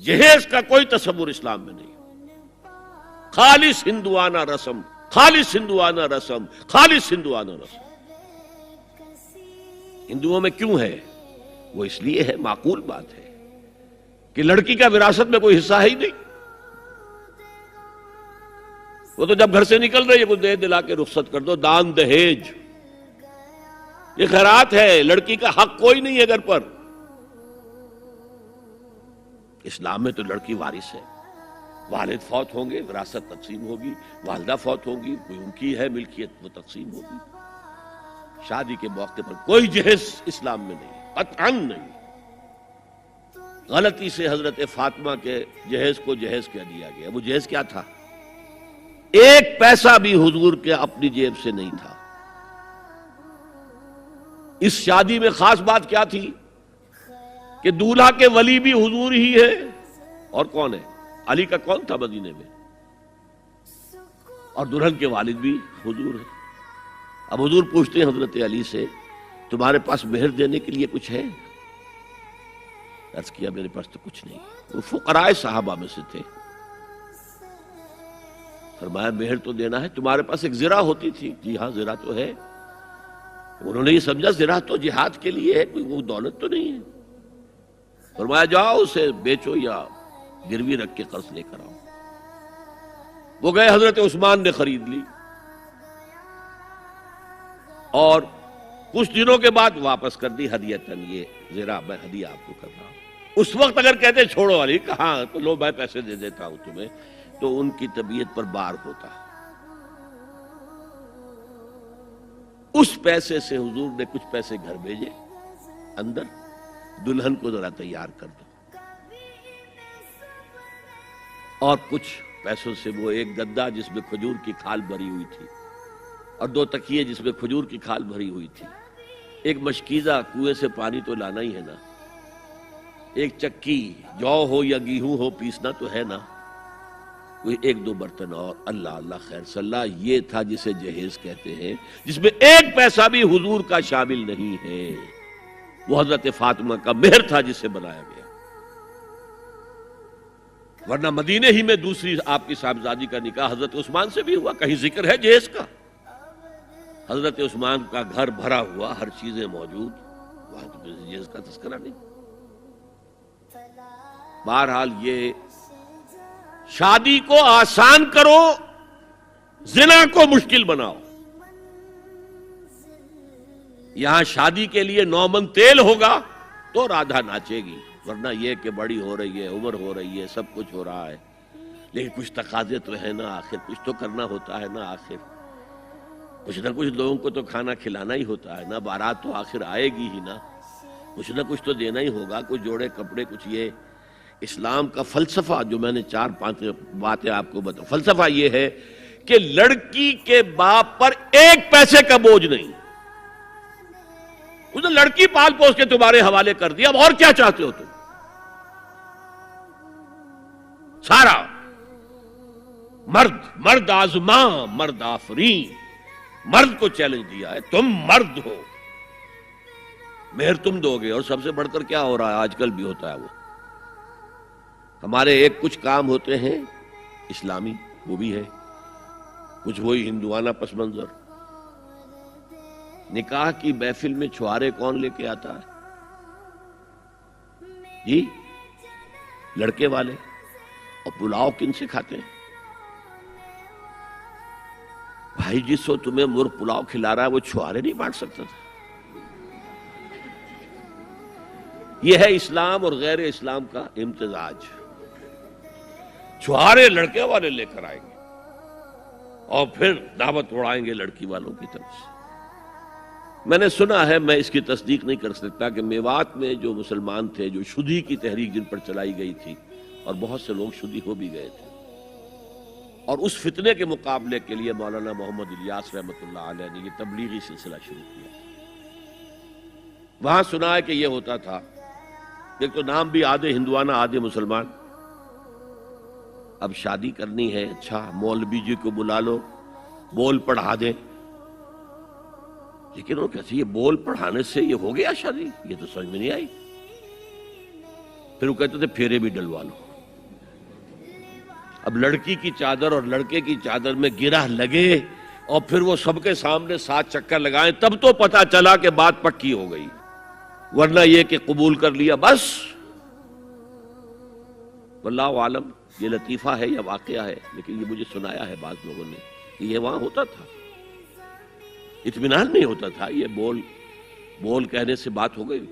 جہیز کا کوئی تصور اسلام میں نہیں. خالص ہندوانہ رسم، خالص ہندوانہ رسم، خالص ہندوانہ رسم. ہندوؤں میں کیوں ہے؟ وہ اس لیے ہے، معقول بات ہے کہ لڑکی کا وراثت میں کوئی حصہ ہے ہی نہیں. وہ تو جب گھر سے نکل رہی ہے کچھ دے دلا کے رخصت کر دو، دان دہیج یہ خیرات ہے. لڑکی کا حق کوئی نہیں ہے گھر پر. اسلام میں تو لڑکی وارث ہے. والد فوت ہوں گے وراثت تقسیم ہوگی، والدہ فوت ہوں گی کوئی ان کی ہے ملکیت وہ تقسیم ہوگی. شادی کے موقع پر کوئی جہیز اسلام میں نہیں، قطعاً نہیں. غلطی سے حضرت فاطمہ کے جہیز کو جہیز کہہ دیا گیا. وہ جہیز کیا تھا؟ ایک پیسہ بھی حضور کے اپنی جیب سے نہیں تھا. اس شادی میں خاص بات کیا تھی کہ دولہا کے ولی بھی حضور ہی ہے. اور کون ہے؟ علی کا کون تھا مدینے میں؟ اور دلہن کے والد بھی حضور ہے. اب حضور پوچھتے ہیں حضرت علی سے تمہارے پاس مہر دینے کے لیے کچھ ہے؟ عرض کیا میرے پاس تو کچھ نہیں. وہ فقراء صحابہ میں سے تھے. فرمایا مہر تو دینا ہے. تمہارے پاس ایک زرہ ہوتی تھی؟ جی ہاں زرہ تو ہے. انہوں نے یہ سمجھا زرہ تو جہاد کے لیے ہے، کوئی وہ دولت تو نہیں ہے. فرمایا جاؤ اسے بیچو یا گروی رکھ کے قرض لے کر آؤ. وہ گئے، حضرت عثمان نے خرید لی اور کچھ دنوں کے بعد واپس کر دی ہدیتاً. یہ زرہ میں ہدیہ آپ کو کر رہا ہوں. اس وقت اگر کہتے چھوڑو علی کہاں تو لو میں پیسے دے دیتا ہوں تمہیں، تو ان کی طبیعت پر بار ہوتا. اس پیسے سے حضور نے کچھ پیسے گھر بھیجے اندر، دلہن کو ذرا تیار کر دو. اور کچھ پیسوں سے وہ ایک گدا جس میں کھجور کی کھال بھری ہوئی تھی اور 2 تکیے جس میں کھجور کی کھال بھری ہوئی تھی، ایک مشکیزہ کنویں سے پانی تو لانا ہی ہے نا، ایک چکی جو ہو یا گیہوں ہو پیسنا تو ہے نا، کوئی 1-2 برتن اور. اللہ اللہ خیر صلی اللہ. یہ تھا جسے جہیز کہتے ہیں، جس میں ایک پیسہ بھی حضور کا شامل نہیں ہے. وہ حضرت فاطمہ کا مہر تھا جسے بنایا گیا. ورنہ مدینے ہی میں دوسری آپ کی صاحبزادی کا نکاح حضرت عثمان سے بھی ہوا. کہیں ذکر ہے جہیز کا؟ حضرت عثمان کا گھر بھرا ہوا، ہر چیزیں موجود، وہاں تو جہیز کا تذکرہ نہیں. بہرحال یہ شادی کو آسان کرو، زنا کو مشکل بناؤ. یہاں شادی کے لیے 9 من تیل ہوگا تو رادھا ناچے گی، ورنہ یہ کہ بڑی ہو رہی ہے، عمر ہو رہی ہے، سب کچھ ہو رہا ہے، لیکن کچھ تقاضے تو ہے نا، آخر کچھ تو کرنا ہوتا ہے نا. آخر کچھ نہ کچھ لوگوں کو تو کھانا کھلانا ہی ہوتا ہے نا. بارات تو آخر آئے گی ہی نا، کچھ نہ کچھ تو دینا ہی ہوگا. کچھ جوڑے کپڑے، کچھ یہ. اسلام کا فلسفہ جو میں نے 4-5 باتیں آپ کو بتاؤں، فلسفہ یہ ہے کہ لڑکی کے باپ پر ایک پیسے کا بوجھ نہیں. اس نے لڑکی پال پوس کے تمہارے حوالے کر دیا، اب اور کیا چاہتے ہو تم؟ سارا مرد آزماں مرد آفرین، مرد کو چیلنج دیا ہے، تم مرد ہو، مہر تم دو گے. اور سب سے بڑھ کر کیا ہو رہا ہے آج کل بھی ہوتا ہے، وہ ہمارے ایک کچھ کام ہوتے ہیں اسلامی، وہ بھی ہے کچھ وہی ہندوانہ پس منظر. نکاح کی محفل میں چھوارے کون لے کے آتا ہے؟ جی لڑکے والے. اور پلاؤ کن سے کھاتے ہیں؟ بھائی جس کو تمہیں مرغ پلاؤ کھلا رہا ہے وہ چھوارے نہیں بانٹ سکتا تھا؟ یہ ہے اسلام اور غیر اسلام کا امتزاج. چھوارے لڑکے والے لے کر آئیں گے اور پھر دعوت اڑائیں گے لڑکی والوں کی طرف سے. میں نے سنا ہے، میں اس کی تصدیق نہیں کر سکتا، کہ میوات میں جو مسلمان تھے جو شدی کی تحریک جن پر چلائی گئی تھی، اور بہت سے لوگ شدی ہو بھی گئے تھے، اور اس فتنے کے مقابلے کے لیے مولانا محمد الیاس رحمۃ اللہ علیہ نے یہ تبلیغی سلسلہ شروع کیا. وہاں سنا ہے کہ یہ ہوتا تھا، ایک تو نام بھی آدھے ہندوانہ آدھے مسلمان. اب شادی کرنی ہے، اچھا مولوی جی کو بلا لو، بول پڑھا دیں. لیکن وہ کہتے یہ بول پڑھانے سے یہ ہو گیا شادی؟ یہ تو سمجھ میں نہیں آئی. پھر وہ کہتے تھے پھیرے بھی ڈلوا لو. اب لڑکی کی چادر اور لڑکے کی چادر میں گرہ لگے اور پھر وہ سب کے سامنے 7 چکر لگائیں تب تو پتا چلا کہ بات پکی ہو گئی، ورنہ یہ کہ قبول کر لیا بس۔ واللہ عالم یہ لطیفہ ہے یا واقعہ ہے، لیکن یہ مجھے سنایا ہے بعض لوگوں نے کہ یہ وہاں ہوتا تھا، اطمینان نہیں ہوتا تھا، یہ بول کہنے سے بات ہو گئی۔